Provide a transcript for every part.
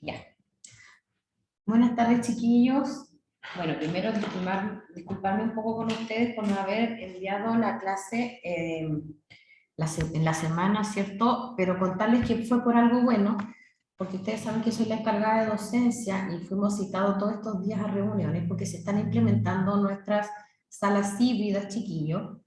Ya. Buenas tardes, chiquillos. Bueno, primero disculparme un poco con ustedes por no haber enviado la clase en la semana, ¿cierto? Pero contarles que fue por algo bueno, porque ustedes saben que soy la encargada de docencia y fuimos citados todos estos días a reuniones porque se están implementando nuestras salas híbridas, chiquillos.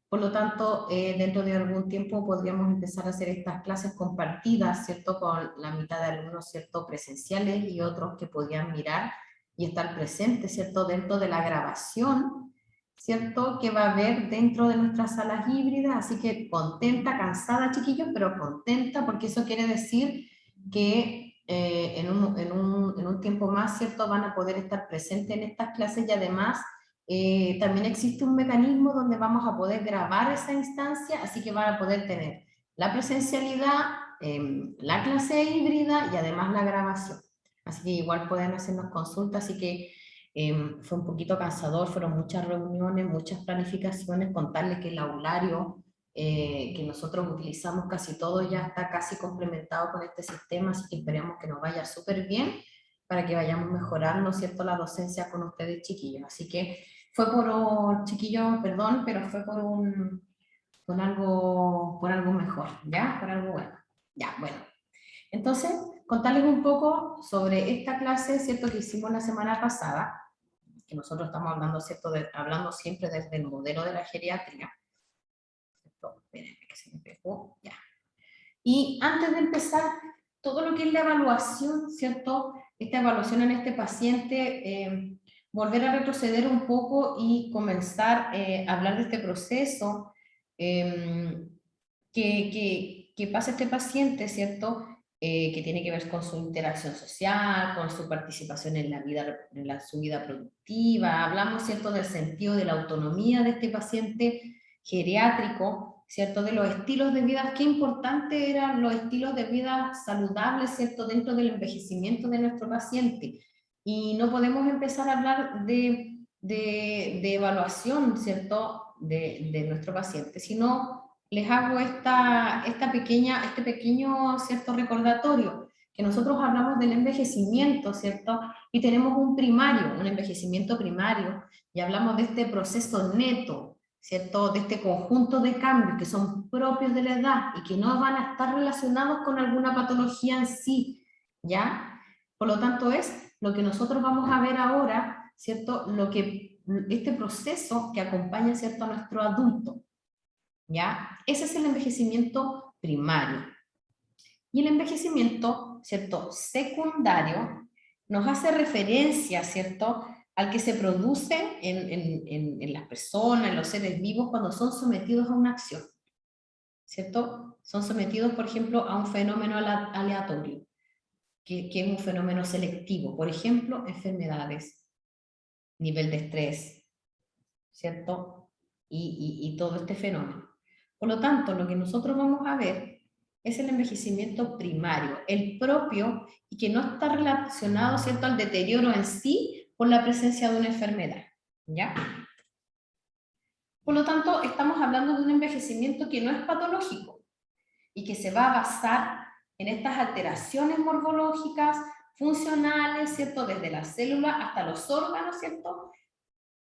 Por lo tanto, dentro de algún tiempo podríamos empezar a hacer estas clases compartidas, ¿cierto? Con la mitad de alumnos, ¿cierto? Presenciales y otros que podían mirar y estar presentes, ¿cierto? Dentro de la grabación, ¿cierto? Que va a haber dentro de nuestras salas híbridas. Así que contenta, cansada, chiquillos, pero contenta porque eso quiere decir que en un tiempo más, ¿cierto? Van a poder estar presentes en estas clases y además también existe un mecanismo donde vamos a poder grabar esa instancia, así que van a poder tener la presencialidad, la clase híbrida y además la grabación. Así que igual pueden hacernos consultas, así que fue un poquito cansador, fueron muchas reuniones, muchas planificaciones, contarles que el aulario que nosotros utilizamos casi todo ya está casi complementado con este sistema, así que esperemos que nos vaya súper bien para que vayamos mejorando, ¿cierto?, la docencia con ustedes, chiquillos. Así que fue por, chiquillos, perdón, pero fue por algo mejor, ¿ya? Por algo bueno. Ya, bueno. Entonces, contarles un poco sobre esta clase, ¿cierto?, que hicimos la semana pasada, que nosotros estamos hablando, ¿cierto?, hablando siempre desde el modelo de la geriatría. Espérenme que se me pegó, ya. Y antes de empezar, todo lo que es la evaluación, ¿cierto? Esta evaluación en este paciente, volver a retroceder un poco y comenzar a hablar de este proceso que pasa este paciente, ¿cierto? Que tiene que ver con su interacción social, con su participación en la vida, su vida productiva. Hablamos, ¿cierto?, del sentido de la autonomía de este paciente geriátrico, ¿cierto? De los estilos de vida, qué importante eran los estilos de vida saludables, ¿cierto? Dentro del envejecimiento de nuestro paciente. Y no podemos empezar a hablar de evaluación, ¿cierto? De nuestro paciente, sino les hago este pequeño, ¿cierto?, recordatorio, que nosotros hablamos del envejecimiento, ¿cierto? Y tenemos un primario, un envejecimiento primario, y hablamos de este proceso neto, ¿cierto?, de este conjunto de cambios que son propios de la edad y que no van a estar relacionados con alguna patología en sí, ¿ya? Por lo tanto, es lo que nosotros vamos a ver ahora, ¿cierto?, este proceso que acompaña, ¿cierto?, a nuestro adulto, ¿ya? Ese es el envejecimiento primario. Y el envejecimiento, ¿cierto?, secundario, nos hace referencia, ¿cierto?, al que se produce en las personas, en los seres vivos, cuando son sometidos a una acción, ¿cierto? Son sometidos, por ejemplo, a un fenómeno aleatorio, que es un fenómeno selectivo. Por ejemplo, enfermedades, nivel de estrés, ¿cierto? Y todo este fenómeno. Por lo tanto, lo que nosotros vamos a ver es el envejecimiento primario, el propio y que no está relacionado, ¿cierto?, al deterioro en sí por la presencia de una enfermedad, ¿ya? Por lo tanto, estamos hablando de un envejecimiento que no es patológico y que se va a basar en estas alteraciones morfológicas, funcionales, ¿cierto?, desde la célula hasta los órganos, ¿cierto?,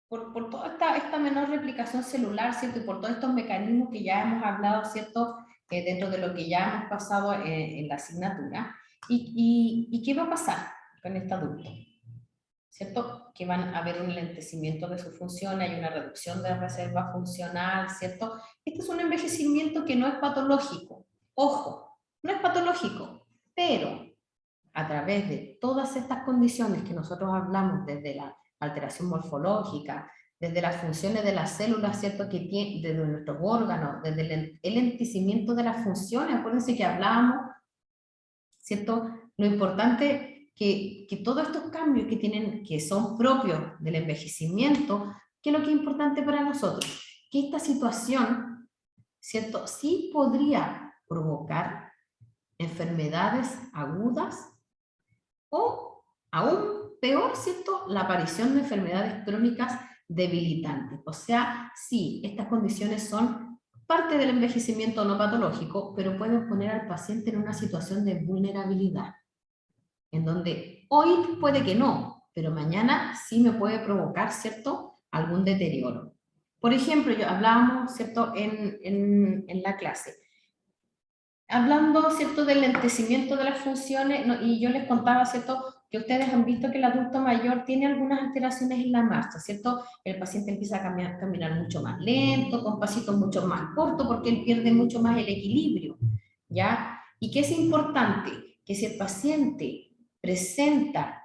por toda esta menor replicación celular, ¿cierto? Y por todos estos mecanismos que ya hemos hablado, ¿cierto? Dentro de lo que ya hemos pasado en la asignatura. ¿Y qué va a pasar con este adulto? ¿Cierto? Que van a haber un lentecimiento de su función, hay una reducción de reserva funcional, ¿cierto? Este es un envejecimiento que no es patológico. Ojo, no es patológico, pero a través de todas estas condiciones que nosotros hablamos, desde la alteración morfológica, desde las funciones de las células, ¿cierto?, que tiene, desde nuestros órganos, desde el enlentecimiento de las funciones, acuérdense que hablábamos, ¿cierto?, lo importante que todos estos cambios que son propios del envejecimiento, ¿qué es lo que es importante para nosotros? Que esta situación, ¿cierto?, sí podría provocar enfermedades agudas o, aún peor, ¿cierto?, la aparición de enfermedades crónicas debilitantes. O sea, sí, estas condiciones son parte del envejecimiento no patológico, pero pueden poner al paciente en una situación de vulnerabilidad. en donde hoy puede que no, pero mañana sí me puede provocar, ¿cierto?, algún deterioro. Por ejemplo, hablábamos, ¿cierto?, en la clase, hablando, ¿cierto?, del lentecimiento de las funciones, ¿no? Y yo les contaba, ¿cierto?, que ustedes han visto que el adulto mayor tiene algunas alteraciones en la marcha, ¿cierto? El paciente empieza a caminar mucho más lento, con pasitos mucho más cortos, porque él pierde mucho más el equilibrio, ¿ya? Y que es importante que si el paciente presenta,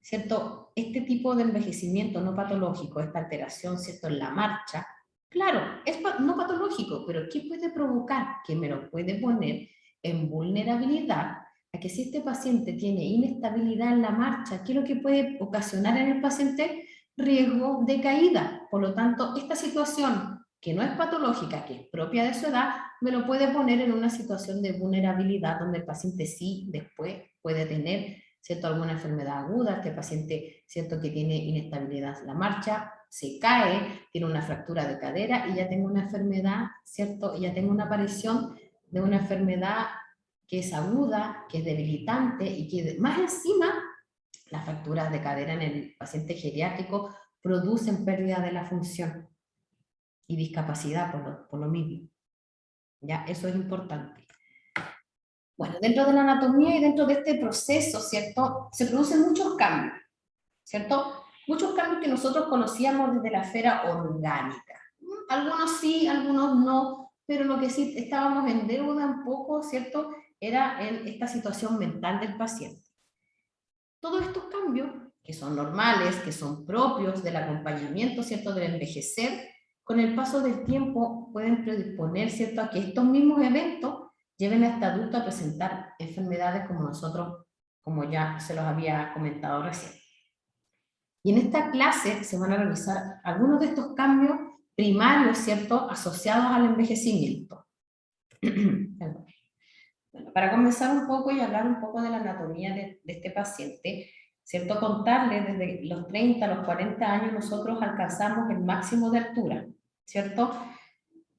¿cierto?, este tipo de envejecimiento no patológico, esta alteración, ¿cierto?, en la marcha, claro, es no patológico, pero ¿qué puede provocar? Que me lo puede poner en vulnerabilidad a que si este paciente tiene inestabilidad en la marcha, ¿qué es lo que puede ocasionar en el paciente? Riesgo de caída. Por lo tanto, esta situación que no es patológica, que es propia de su edad, me lo puede poner en una situación de vulnerabilidad donde el paciente sí después puede tener, ¿cierto?, alguna enfermedad aguda, este paciente, ¿cierto?, que tiene inestabilidad en la marcha, se cae, tiene una fractura de cadera y ya tengo una enfermedad, ¿cierto?, y ya tengo una aparición de una enfermedad que es aguda, que es debilitante y que más encima las fracturas de cadera en el paciente geriátrico producen pérdida de la función y discapacidad por lo mismo. ¿Ya? Eso es importante. Bueno, dentro de la anatomía y dentro de este proceso, ¿cierto?, se producen muchos cambios, ¿cierto? Muchos cambios que nosotros conocíamos desde la esfera orgánica. Algunos sí, algunos no, pero lo que sí estábamos en deuda un poco, ¿cierto?, era en esta situación mental del paciente. Todos estos cambios, que son normales, que son propios del acompañamiento, ¿cierto?, del envejecer, con el paso del tiempo pueden predisponer, ¿cierto?, a que estos mismos eventos lleven a este adulto a presentar enfermedades como nosotros, como ya se los había comentado recién. Y en esta clase se van a revisar algunos de estos cambios primarios, ¿cierto?, asociados al envejecimiento. Bueno, para comenzar un poco y hablar un poco de la anatomía de este paciente, ¿cierto?, contarle desde los 30 a los 40 años nosotros alcanzamos el máximo de altura, ¿cierto?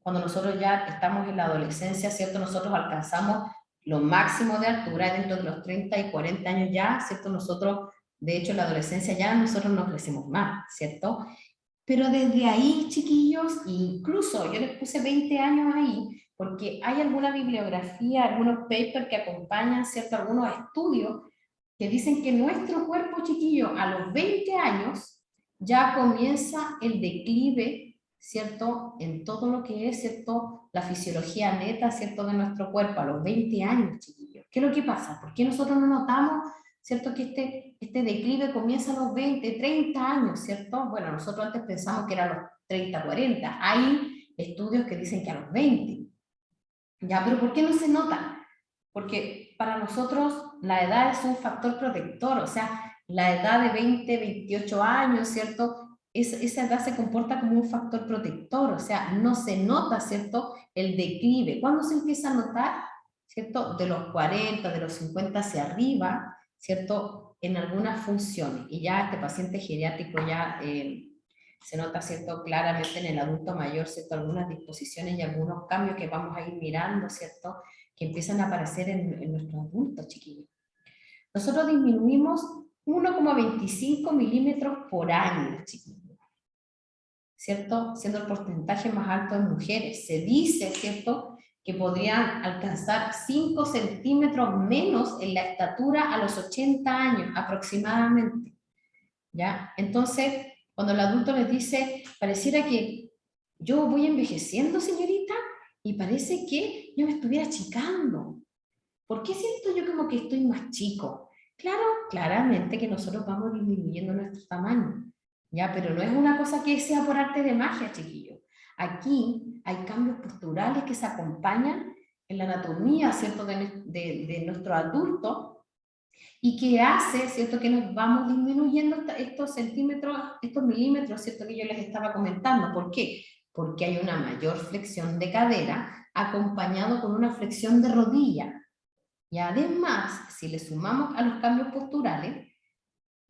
Cuando nosotros ya estamos en la adolescencia, ¿cierto?, nosotros alcanzamos lo máximo de altura, dentro de los 30 y 40 años ya, ¿cierto?, nosotros, de hecho en la adolescencia ya nosotros no crecemos más, ¿cierto? Pero desde ahí, chiquillos, incluso yo les puse 20 años ahí, porque hay alguna bibliografía, algunos papers que acompañan, ¿cierto?, algunos estudios que dicen que nuestro cuerpo, chiquillo, a los 20 años ya comienza el declive, ¿cierto?, en todo lo que es, ¿cierto?, la fisiología neta, ¿cierto?, de nuestro cuerpo, a los 20 años, chiquillos. ¿Qué es lo que pasa? ¿Por qué nosotros no notamos, ¿cierto?, que este declive comienza a los 20, 30 años, ¿cierto? Bueno, nosotros antes pensamos que era a los 30, 40. Hay estudios que dicen que a los 20. Ya, pero ¿por qué no se nota? Porque para nosotros la edad es un factor protector, o sea, la edad de 20, 28 años, ¿cierto? Esa edad se comporta como un factor protector, o sea, no se nota, ¿cierto?, el declive. ¿Cuándo se empieza a notar? ¿Cierto? De los 40, de los 50 hacia arriba, ¿cierto?, en algunas funciones. Y ya este paciente geriátrico ya se nota, ¿cierto?, claramente en el adulto mayor, ¿cierto?, algunas disposiciones y algunos cambios que vamos a ir mirando, ¿cierto?, que empiezan a aparecer en nuestros adultos, chiquillos. Nosotros disminuimos 1,25 milímetros por año, chiquillos, ¿cierto?, siendo el porcentaje más alto en mujeres. Se dice, ¿cierto?, que podrían alcanzar 5 centímetros menos en la estatura a los 80 años aproximadamente, ¿ya? Entonces, cuando el adulto les dice, pareciera que yo voy envejeciendo, señorita, y parece que yo me estuviera achicando. ¿Por qué siento yo como que estoy más chico? Claro, claramente que nosotros vamos disminuyendo nuestro tamaño, ¿ya? Pero no es una cosa que sea por arte de magia, chiquillos. Aquí hay cambios posturales que se acompañan en la anatomía, ¿cierto?, de nuestro adulto, y que hace, ¿cierto?, que nos vamos disminuyendo estos centímetros, estos milímetros, ¿cierto?, que yo les estaba comentando. ¿Por qué? Porque hay una mayor flexión de cadera acompañado con una flexión de rodilla. Y además, si le sumamos a los cambios posturales,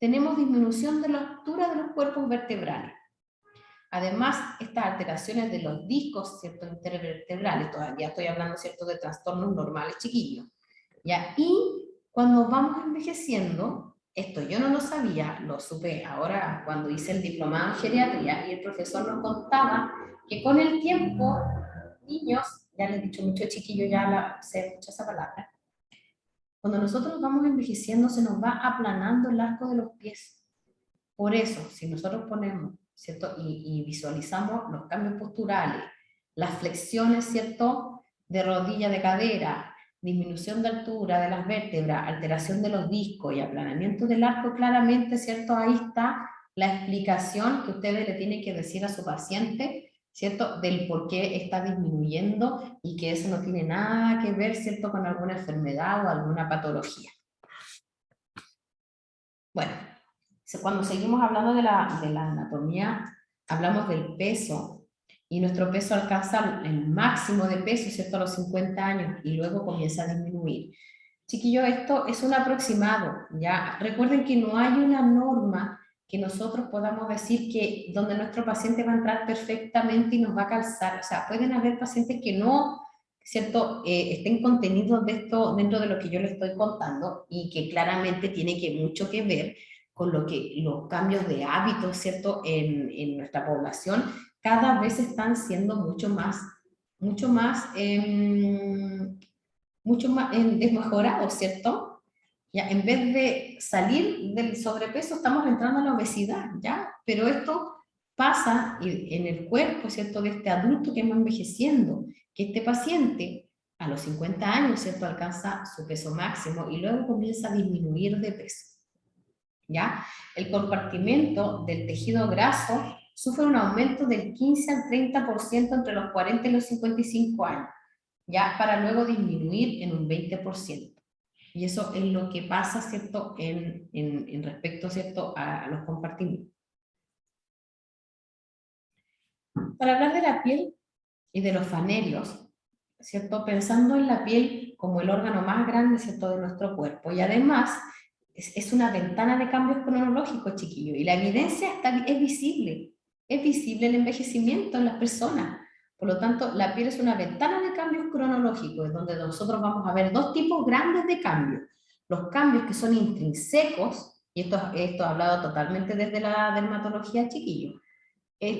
tenemos disminución de la altura de los cuerpos vertebrales. Además, estas alteraciones de los discos, ¿cierto?, intervertebrales, todavía estoy hablando, ¿cierto?, de trastornos normales, chiquillos, ¿ya? Y Cuando vamos envejeciendo, esto yo no lo sabía, lo supe ahora cuando hice el diplomado en geriatría y el profesor nos contaba que con el tiempo, niños, ya les he dicho mucho chiquillo, ya sé mucho esa palabra, cuando nosotros vamos envejeciendo se nos va aplanando el arco de los pies. Por eso, si nosotros ponemos, ¿cierto? Y visualizamos los cambios posturales, las flexiones, ¿cierto? De rodilla, de cadera, disminución de altura de las vértebras, alteración de los discos y aplanamiento del arco, claramente, ¿cierto? Ahí está la explicación que ustedes le tienen que decir a su paciente, ¿cierto? Del por qué está disminuyendo y que eso no tiene nada que ver, ¿cierto? Con alguna enfermedad o alguna patología. Bueno, cuando seguimos hablando de la anatomía, hablamos del peso, y nuestro peso alcanza el máximo de peso, ¿cierto?, a los 50 años, y luego comienza a disminuir. Chiquillos, esto es un aproximado, ¿ya? Recuerden que no hay una norma que nosotros podamos decir que donde nuestro paciente va a entrar perfectamente y nos va a calzar. O sea, pueden haber pacientes que no, ¿cierto?, estén contenidos de esto dentro de lo que yo les estoy contando y que claramente tiene mucho que ver con los cambios de hábitos, ¿cierto?, en nuestra población cada vez están siendo mucho más desmejorados, ¿cierto? Ya, en vez de salir del sobrepeso, estamos entrando en la obesidad, ¿ya? Pero esto pasa en el cuerpo, ¿cierto?, de este adulto que va envejeciendo, que este paciente a los 50 años, ¿cierto?, alcanza su peso máximo y luego comienza a disminuir de peso, ¿ya? El compartimento del tejido graso sufre un aumento del 15 al 30% entre los 40 y los 55 años, ¿ya? Para luego disminuir en un 20%. Y eso es lo que pasa, ¿cierto?, en respecto, ¿cierto?, a los compartimentos. Para hablar de la piel y de los fanerios, ¿cierto?, pensando en la piel como el órgano más grande, ¿cierto?, de nuestro cuerpo, y además es una ventana de cambios cronológicos, chiquillos, y la evidencia es visible el envejecimiento en las personas. Por lo tanto, la piel es una ventana de cambios cronológicos, donde nosotros vamos a ver dos tipos grandes de cambios. Los cambios que son intrínsecos, y esto hablado totalmente desde la dermatología, chiquillos,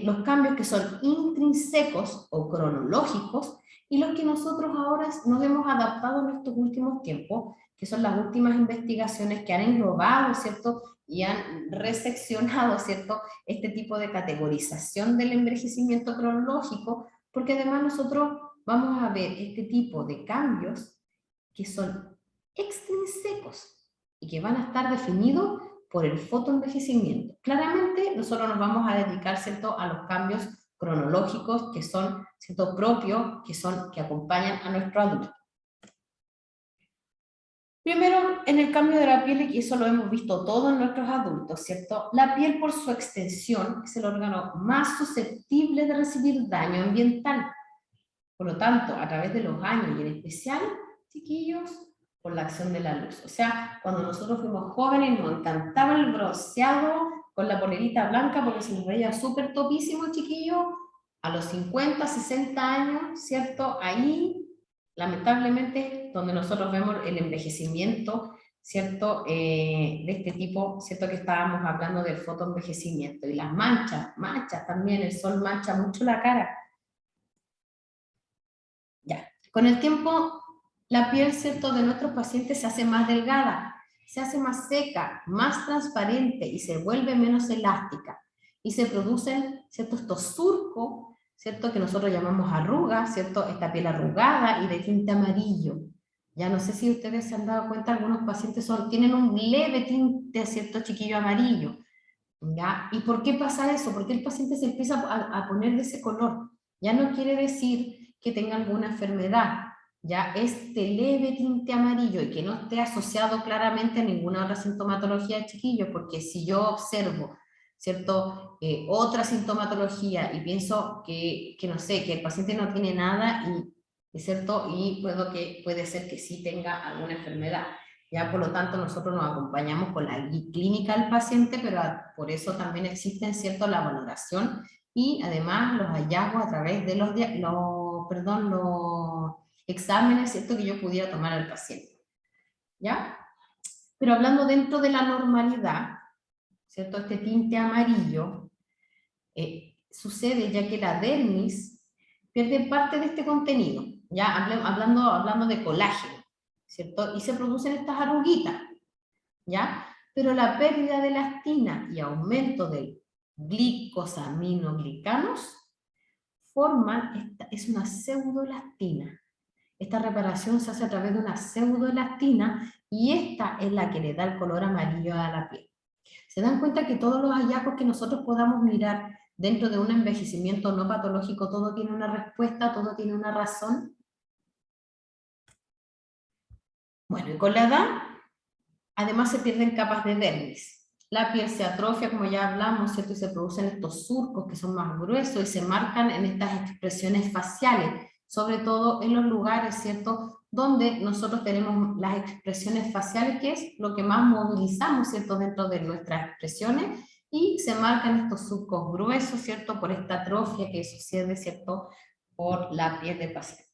los cambios que son intrínsecos o cronológicos, y los que nosotros ahora nos hemos adaptado en estos últimos tiempos, que son las últimas investigaciones que han englobado, ¿cierto?, y han reseccionado, ¿cierto?, este tipo de categorización del envejecimiento cronológico, porque además nosotros vamos a ver este tipo de cambios que son extrínsecos y que van a estar definidos por el fotoenvejecimiento. Claramente nosotros nos vamos a dedicar, ¿cierto?, a los cambios cronológicos que son, ¿cierto?, propios, que acompañan a nuestro adulto. Primero, en el cambio de la piel, y eso lo hemos visto todos en nuestros adultos, ¿cierto? La piel, por su extensión, es el órgano más susceptible de recibir daño ambiental. Por lo tanto, a través de los años, y en especial, chiquillos, por la acción de la luz. O sea, cuando nosotros fuimos jóvenes nos encantaba el bronceado con la polerita blanca porque se nos veía súper topísimo, chiquillos. A los 50, 60 años, ¿cierto? Ahí, lamentablemente, donde nosotros vemos el envejecimiento, ¿cierto? De este tipo, ¿cierto? Que estábamos hablando del fotoenvejecimiento. Y las manchas también, el sol mancha mucho la cara. Ya. Con el tiempo, la piel, ¿cierto?, de nuestros pacientes se hace más delgada, se hace más seca, más transparente y se vuelve menos elástica. Y se producen, ¿cierto?, estos surcos, ¿cierto?, que nosotros llamamos arrugas, ¿cierto?, esta piel arrugada y de tinte amarillo. Ya no sé si ustedes se han dado cuenta, algunos pacientes tienen un leve tinte, ¿cierto?, chiquillo amarillo. ¿Ya? ¿Y por qué pasa eso? Porque el paciente se empieza a poner de ese color. Ya no quiere decir que tenga alguna enfermedad, ya este leve tinte amarillo y que no esté asociado claramente a ninguna otra sintomatología de chiquillo, porque si yo observo, ¿cierto?, otra sintomatología y pienso que no sé, que el paciente no tiene nada y ¿cierto?, y puede ser que sí tenga alguna enfermedad. Ya, por lo tanto, nosotros nos acompañamos con la clínica del paciente, pero por eso también existen, ¿cierto?, la valoración y además los hallazgos a través de los exámenes, ¿cierto?, que yo pudiera tomar al paciente. ¿Ya? Pero hablando dentro de la normalidad, ¿cierto? Este tinte amarillo sucede ya que la dermis pierde parte de este contenido, ya hablando de colágeno, ¿cierto? Y se producen estas arruguitas, ¿ya? Pero la pérdida de elastina y aumento del glicosaminoglicanos es una pseudoelastina. Esta reparación se hace a través de una pseudoelastina y esta es la que le da el color amarillo a la piel. ¿Se dan cuenta que todos los hallazgos que nosotros podamos mirar dentro de un envejecimiento no patológico, todo tiene una respuesta, todo tiene una razón? Bueno, y con la edad, además se pierden capas de dermis. La piel se atrofia, como ya hablamos, ¿cierto? Y se producen estos surcos que son más gruesos y se marcan en estas expresiones faciales, sobre todo en los lugares, ¿cierto?, donde nosotros tenemos las expresiones faciales, que es lo que más movilizamos, ¿cierto?, dentro de nuestras expresiones, y se marcan estos surcos gruesos, ¿cierto?, por esta atrofia que sucede, ¿cierto?, por la piel del paciente.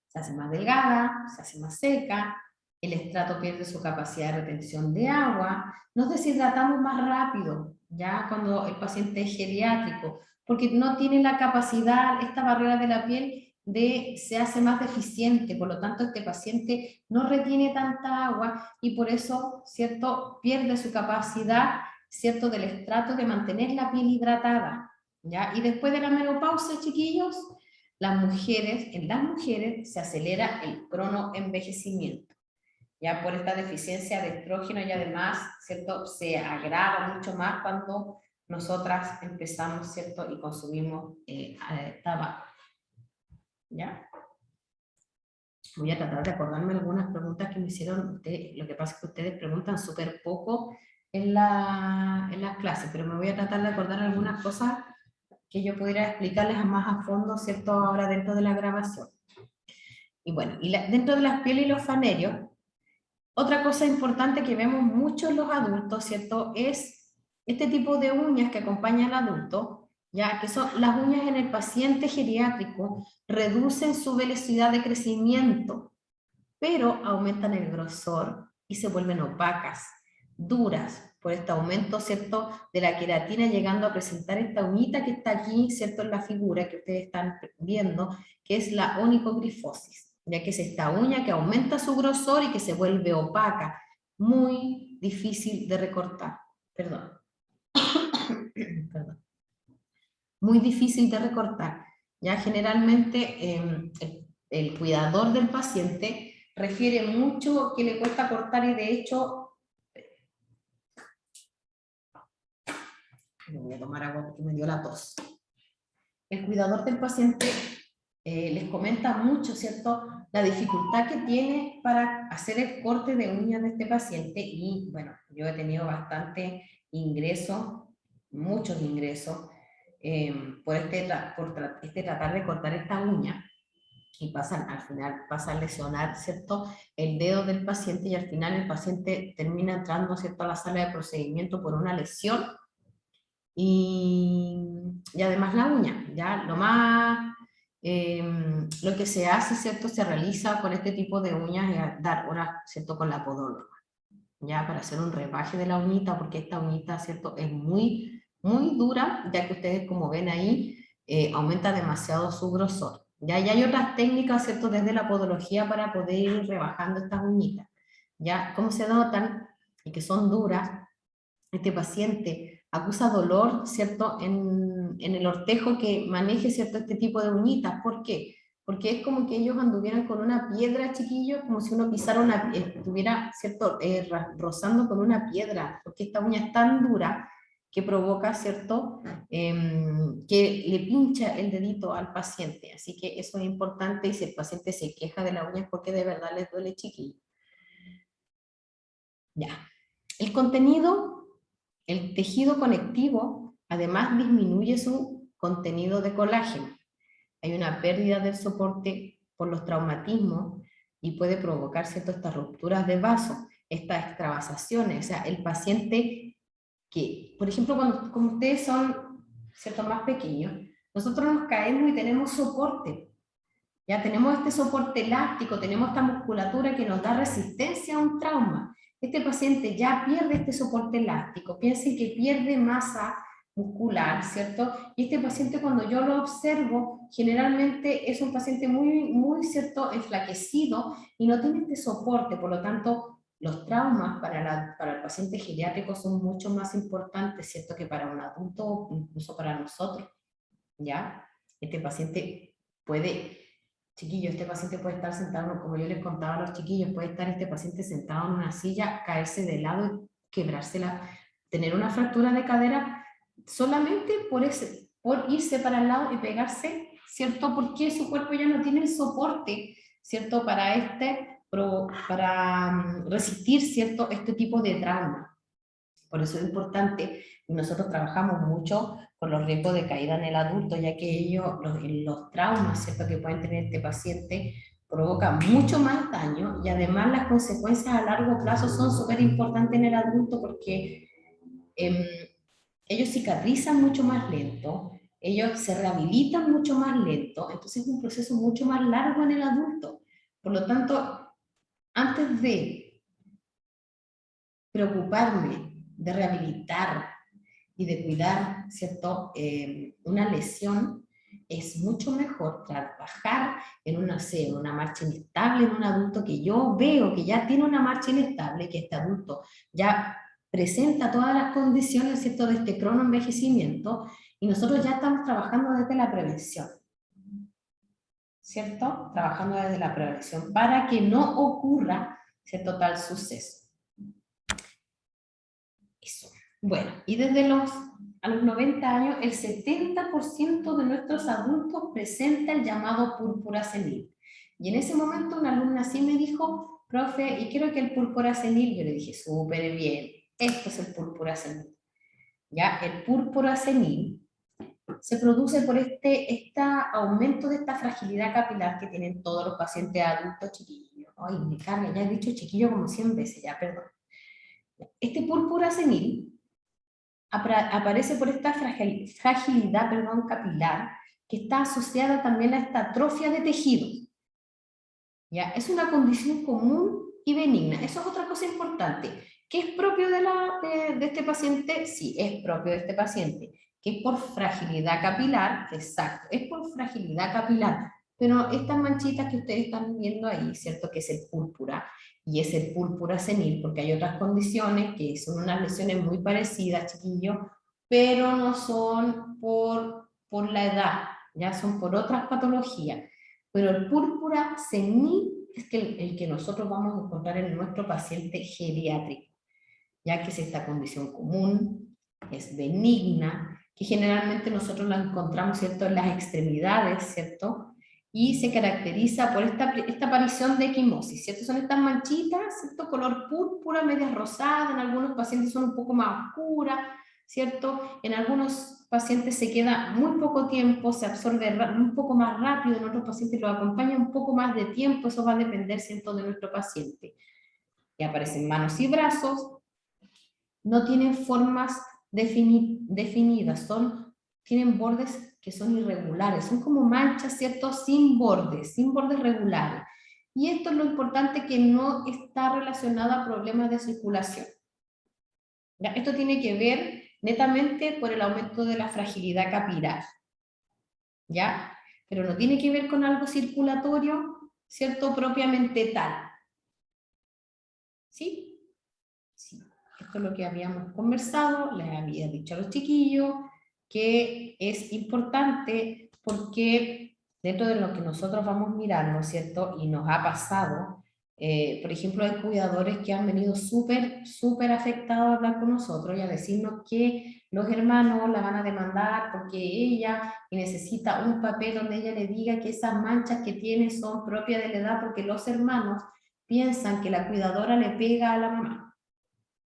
Se hace más delgada, se hace más seca, el estrato pierde su capacidad de retención de agua, nos deshidratamos más rápido, ya cuando el paciente es geriátrico, porque no tiene la capacidad, esta barrera de la piel, se hace más deficiente, por lo tanto este paciente no retiene tanta agua y por eso, ¿cierto?, pierde su capacidad, ¿cierto?, del estrato de mantener la piel hidratada, ¿ya? Y después de la menopausia, chiquillos, en las mujeres se acelera el cronoenvejecimiento, ya por esta deficiencia de estrógeno y además, ¿cierto?, se agrava mucho más cuando nosotras empezamos, ¿cierto?, y consumimos tabaco, ¿ya? Voy a tratar de acordarme algunas preguntas que me hicieron ustedes. Lo que pasa es que ustedes preguntan súper poco en las clases, pero me voy a tratar de acordar algunas cosas que yo pudiera explicarles más a fondo, ¿cierto?, ahora dentro de la grabación. Y bueno, dentro de las pieles y los fanerios, otra cosa importante que vemos mucho en los adultos, ¿cierto?, es este tipo de uñas que acompañan al adulto, ya que son las uñas en el paciente geriátrico, reducen su velocidad de crecimiento, pero aumentan el grosor y se vuelven opacas, duras, por este aumento, ¿cierto?, de la queratina, llegando a presentar esta uñita que está aquí, ¿cierto?, en la figura que ustedes están viendo, que es la onicogrifosis, ya que es esta uña que aumenta su grosor y que se vuelve opaca, muy difícil de recortar, perdón, muy difícil de recortar. Ya generalmente el cuidador del paciente refiere mucho que le cuesta cortar y de hecho, me voy a tomar agua porque me dio la tos. El cuidador del paciente les comenta mucho, ¿cierto?, la dificultad que tiene para hacer el corte de uñas de este paciente y bueno, yo he tenido bastante ingresos, muchos ingresos, por tratar de cortar esta uña y al final pasa a lesionar, ¿cierto?, el dedo del paciente y al final el paciente termina entrando, ¿cierto?, a la sala de procedimiento por una lesión y además la uña, ya lo que se hace, ¿cierto?, se realiza con este tipo de uñas es dar una, ¿cierto?, con la podóloga, ya para hacer un rebaje de la uñita, porque esta uñita, ¿cierto?, es muy, muy dura, ya que ustedes como ven ahí, aumenta demasiado su grosor. Ya hay otras técnicas, ¿cierto?, desde la podología para poder ir rebajando estas uñitas. Ya, ¿cómo se notan? Y que son duras, este paciente acusa dolor, ¿cierto?, en el ortejo que maneje, ¿cierto?, este tipo de uñitas. ¿Por qué? Porque es como que ellos anduvieran con una piedra, chiquillo, como si uno pisara estuviera, ¿cierto?, rozando con una piedra, porque esta uña es tan dura que provoca, ¿cierto?, que le pincha el dedito al paciente. Así que eso es importante y si el paciente se queja de la uña es porque de verdad les duele, chiquillo. Ya. El contenido. El tejido conectivo además disminuye su contenido de colágeno. Hay una pérdida del soporte por los traumatismos y puede provocar estas rupturas de vaso, estas extravasaciones. O sea, el paciente que, por ejemplo, como ustedes son, ¿cierto?, más pequeños, nosotros nos caemos y tenemos soporte. Ya tenemos este soporte elástico, tenemos esta musculatura que nos da resistencia a un trauma. este paciente ya pierde este soporte elástico, piensen que pierde masa muscular, ¿cierto? Y este paciente cuando yo lo observo, generalmente es un paciente muy, ¿cierto?, enflaquecido y no tiene este soporte, por lo tanto, los traumas para el paciente geriátrico son mucho más importantes, ¿cierto?, que para un adulto, incluso para nosotros, ¿ya? Este paciente puede, chiquillos, este paciente puede estar sentado, como yo les contaba a los chiquillos, puede estar este paciente sentado en una silla, caerse de lado y quebrársela, tener una fractura de cadera solamente por irse para el lado y pegarse, ¿cierto? Porque su cuerpo ya no tiene el soporte, ¿cierto? Para resistir, ¿cierto?, este tipo de trauma. Por eso es importante, y nosotros trabajamos mucho con los riesgos de caída en el adulto, ya que los traumas, ¿cierto?, que pueden tener este paciente provocan mucho más daño y además las consecuencias a largo plazo son súper importantes en el adulto porque eh, ellos cicatrizan mucho más lento, ellos se rehabilitan mucho más lento, entonces es un proceso mucho más largo en el adulto. Por lo tanto, antes de preocuparme de rehabilitar y de cuidar, ¿cierto?, una lesión, es mucho mejor trabajar en una marcha inestable en un adulto que yo veo que ya tiene una marcha inestable, que este adulto ya presenta todas las condiciones, ¿cierto?, de este cronoenvejecimiento, y nosotros ya estamos trabajando desde la prevención, ¿cierto? Trabajando desde la prevención para que no ocurra, ¿cierto?, tal suceso. Eso. Bueno, y a los 90 años, el 70% de nuestros adultos presenta el llamado púrpura senil. Y en ese momento una alumna así me dijo, profe, y quiero que el púrpura senil, yo le dije, súper bien, esto es el púrpura senil. Ya, el púrpura senil se produce por este aumento de esta fragilidad capilar que tienen todos los pacientes adultos chiquillos. Ay, me carga, ya he dicho chiquillo como 100 veces, ya, perdón. Este púrpura senil aparece por esta fragilidad, perdón, capilar, que está asociada también a esta atrofia de tejidos. ¿Ya? Es una condición común y benigna. Eso es otra cosa importante. ¿Qué es propio de este paciente? Sí, es propio de este paciente. ¿Que es por fragilidad capilar? Exacto, es por fragilidad capilar. Pero estas manchitas que ustedes están viendo ahí, ¿cierto?, que es el púrpura, y es el púrpura senil, porque hay otras condiciones que son unas lesiones muy parecidas, chiquillos, pero no son por la edad, ya son por otras patologías. Pero el púrpura senil es el que nosotros vamos a encontrar en nuestro paciente geriátrico, ya que es esta condición común, es benigna, que generalmente nosotros la encontramos, ¿cierto?, en las extremidades, ¿cierto?, y se caracteriza por esta aparición de equimosis, ¿cierto? Son estas manchitas, ¿cierto?, color púrpura, medias rosadas, en algunos pacientes son un poco más oscuras, ¿cierto? En algunos pacientes se queda muy poco tiempo, se absorbe un poco más rápido, en otros pacientes lo acompaña un poco más de tiempo, eso va a depender, ¿cierto?, de nuestro paciente. Y aparecen manos y brazos, no tienen formas definidas, tienen bordes que son irregulares, son como manchas, ¿cierto?, sin bordes regulares. Y esto es lo importante, que no está relacionado a problemas de circulación. ¿Ya? Esto tiene que ver netamente por el aumento de la fragilidad capilar, ¿ya? Pero no tiene que ver con algo circulatorio, ¿cierto?, propiamente tal. ¿Sí? Sí. Esto es lo que habíamos conversado, les había dicho a los chiquillos, que es importante porque dentro de lo que nosotros vamos mirando, ¿cierto?, y nos ha pasado, por ejemplo, hay cuidadores que han venido súper afectados a hablar con nosotros y a decirnos que los hermanos la van a demandar porque ella necesita un papel donde ella le diga que esas manchas que tiene son propias de la edad, porque los hermanos piensan que la cuidadora le pega a la mamá,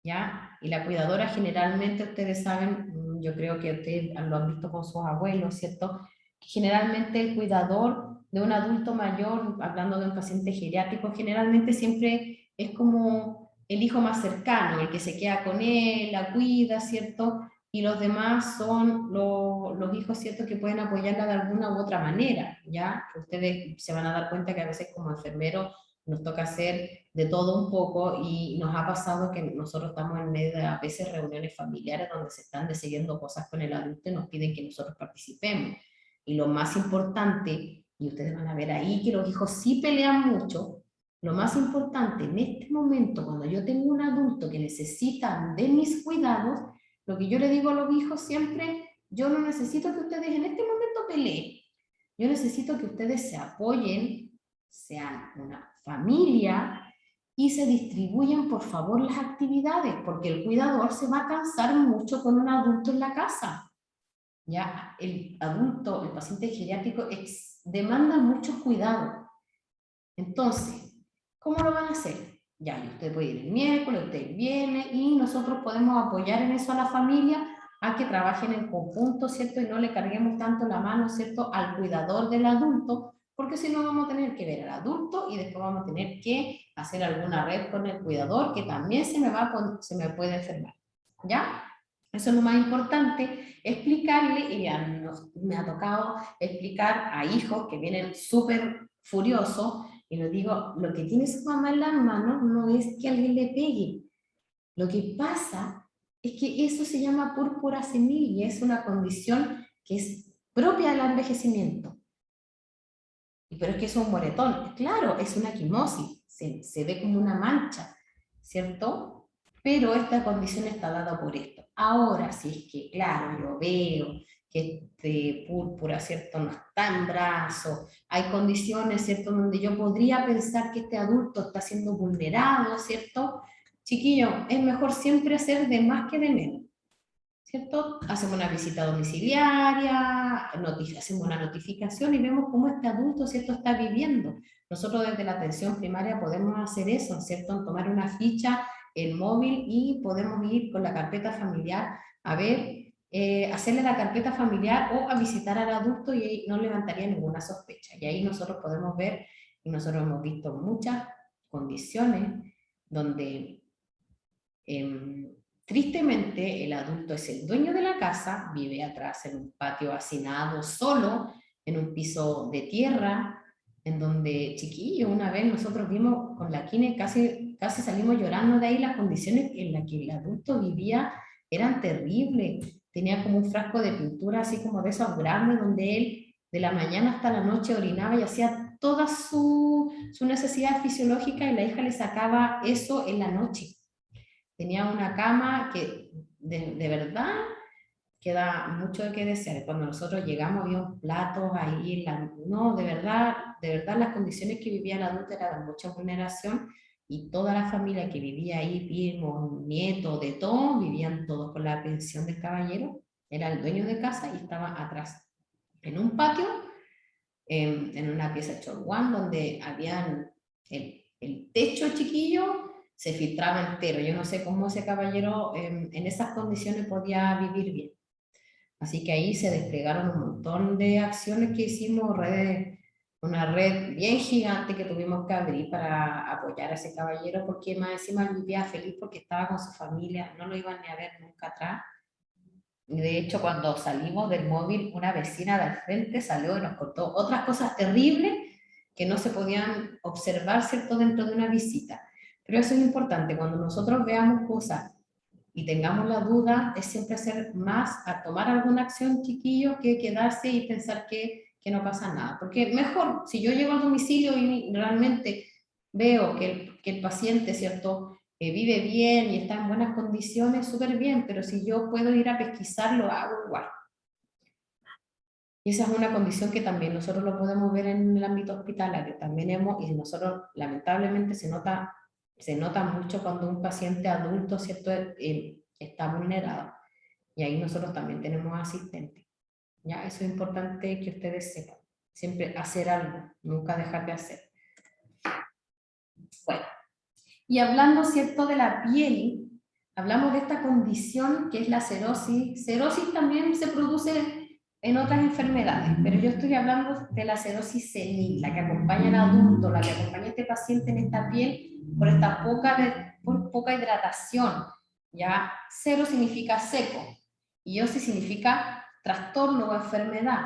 ¿ya? Y la cuidadora generalmente, ustedes saben, yo creo que ustedes lo han visto con sus abuelos, ¿cierto?, que generalmente el cuidador de un adulto mayor, hablando de un paciente geriátrico, generalmente siempre es como el hijo más cercano, el que se queda con él, la cuida, ¿cierto? Y los demás son los hijos, ¿cierto?, que pueden apoyarla de alguna u otra manera, ¿ya? Ustedes se van a dar cuenta que a veces como enfermeros nos toca hacer de todo un poco y nos ha pasado que nosotros estamos en medio de a veces reuniones familiares donde se están decidiendo cosas con el adulto y nos piden que nosotros participemos. Y lo más importante, y ustedes van a ver ahí que los hijos sí pelean mucho, lo más importante en este momento, cuando yo tengo un adulto que necesita de mis cuidados, lo que yo le digo a los hijos siempre, yo no necesito que ustedes en este momento peleen, yo necesito que ustedes se apoyen, sean una familia y se distribuyan por favor las actividades, porque el cuidador se va a cansar mucho con un adulto en la casa. Ya el adulto, el paciente geriátrico demanda mucho cuidado. Entonces, ¿cómo lo van a hacer? Ya, usted puede ir el miércoles, usted viene y nosotros podemos apoyar en eso a la familia a que trabajen en conjunto, ¿cierto? Y no le carguemos tanto la mano, ¿cierto? Al cuidador del adulto, porque si no vamos a tener que ver al adulto y después vamos a tener que hacer alguna red con el cuidador que también se me puede enfermar, ¿ya? Eso es lo más importante, explicarle, y me ha tocado explicar a hijos que vienen súper furiosos, y lo digo, lo que tiene su mamá en las manos no es que alguien le pegue. Lo que pasa es que eso se llama púrpura senil y es una condición que es propia del envejecimiento. Pero es que es un moretón. Claro, es una quimosis, se ve como una mancha, ¿cierto? Pero esta condición está dada por esto. Ahora, si es que, claro, yo veo que este púrpura, ¿cierto? No está en brazo, hay condiciones, ¿cierto? Donde yo podría pensar que este adulto está siendo vulnerado, ¿cierto? Chiquillo, es mejor siempre hacer de más que de menos, ¿cierto? Hacemos una visita domiciliaria, hacemos una notificación y vemos cómo este adulto, ¿cierto?, está viviendo. Nosotros desde la atención primaria podemos hacer eso, ¿cierto?, tomar una ficha, el móvil, y podemos ir con la carpeta familiar a ver, hacerle la carpeta familiar o a visitar al adulto y ahí no levantaría ninguna sospecha. Y ahí nosotros podemos ver, y nosotros hemos visto muchas condiciones donde tristemente el adulto es el dueño de la casa, vive atrás en un patio hacinado, solo, en un piso de tierra, en donde, chiquillo, una vez nosotros vimos con la Kine, casi salimos llorando de ahí, las condiciones en las que el adulto vivía eran terribles. Tenía como un frasco de pintura así como de esos grandes, donde él de la mañana hasta la noche orinaba y hacía toda su necesidad fisiológica, y la hija le sacaba eso en la noche. Tenía una cama que de verdad queda mucho de qué desear. Cuando nosotros llegamos había un plato ahí, no, de verdad las condiciones que vivía el adulto eran de mucha vulneración, y toda la familia que vivía ahí, primos, nietos, de todo, vivían todos con la pensión del caballero, era el dueño de casa y estaba atrás, en un patio, en una pieza chorguán, donde habían el techo chiquillo, se filtraba entero. Yo no sé cómo ese caballero en esas condiciones podía vivir bien. Así que ahí se desplegaron un montón de acciones que hicimos, una red bien gigante que tuvimos que abrir para apoyar a ese caballero, porque más encima él vivía feliz porque estaba con su familia, no lo iban ni a ver nunca atrás. De hecho, cuando salimos del móvil, una vecina de al frente salió y nos contó otras cosas terribles que no se podían observar, ¿cierto?, dentro de una visita. Pero eso es importante, cuando nosotros veamos cosas y tengamos la duda, es siempre hacer más, a tomar alguna acción, chiquillos, que quedarse y pensar que no pasa nada. Porque mejor, si yo llego al domicilio y realmente veo que el paciente, ¿cierto?, vive bien y está en buenas condiciones, súper bien, pero si yo puedo ir a pesquisar, lo hago igual. Y esa es una condición que también nosotros lo podemos ver en el ámbito hospitalario, también y nosotros lamentablemente se nota mucho cuando un paciente adulto, ¿cierto?, está vulnerado, y ahí nosotros también tenemos asistentes. ¿Ya? Eso es importante que ustedes sepan, siempre hacer algo, nunca dejar de hacer. Bueno, y hablando, ¿cierto?, de la piel, hablamos de esta condición que es la cerosis. Cerosis también se produce en otras enfermedades, pero yo estoy hablando de la cerosis senil, la que acompaña al adulto, la que acompaña a este paciente en esta piel por esta poca hidratación. Ya, cero significa seco y osis significa trastorno o enfermedad.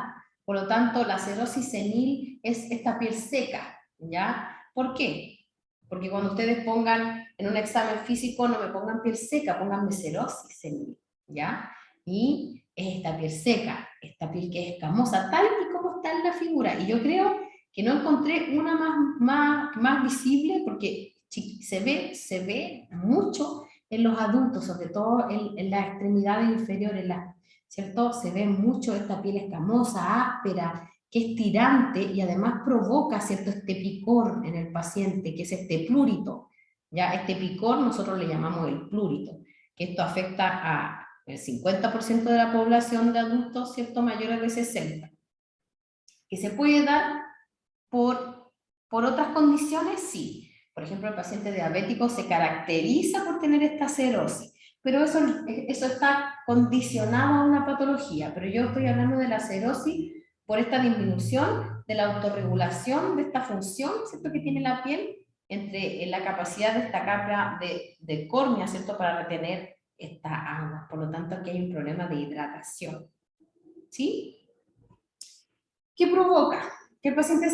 Por lo tanto, la cerosis senil es esta piel seca, ¿ya? ¿Por qué? Porque cuando ustedes pongan en un examen físico, no me pongan piel seca, pónganme cerosis en mí, ¿ya? Y es esta piel seca, esta piel que es escamosa, tal y como está en la figura. Y yo creo que no encontré una más visible, porque se ve mucho en los adultos, sobre todo en las extremidades inferiores, ¿cierto? Se ve mucho esta piel escamosa, áspera, que es tirante y además provoca, ¿cierto?, este picor en el paciente, que es este plúrito. Ya este picor nosotros le llamamos el plúrito, que esto afecta a el 50% de la población de adultos, ¿cierto?, mayores de 60, que se puede dar por otras condiciones, sí. Por ejemplo, el paciente diabético se caracteriza por tener esta cerosis, pero eso está condicionado a una patología, pero yo estoy hablando de la cerosis por esta disminución de la autorregulación de esta función, ¿cierto?, que tiene la piel entre la capacidad de esta capa de córnea, ¿cierto?, para retener esta agua. Por lo tanto, aquí hay un problema de hidratación. ¿Sí? ¿Qué provoca? Que el paciente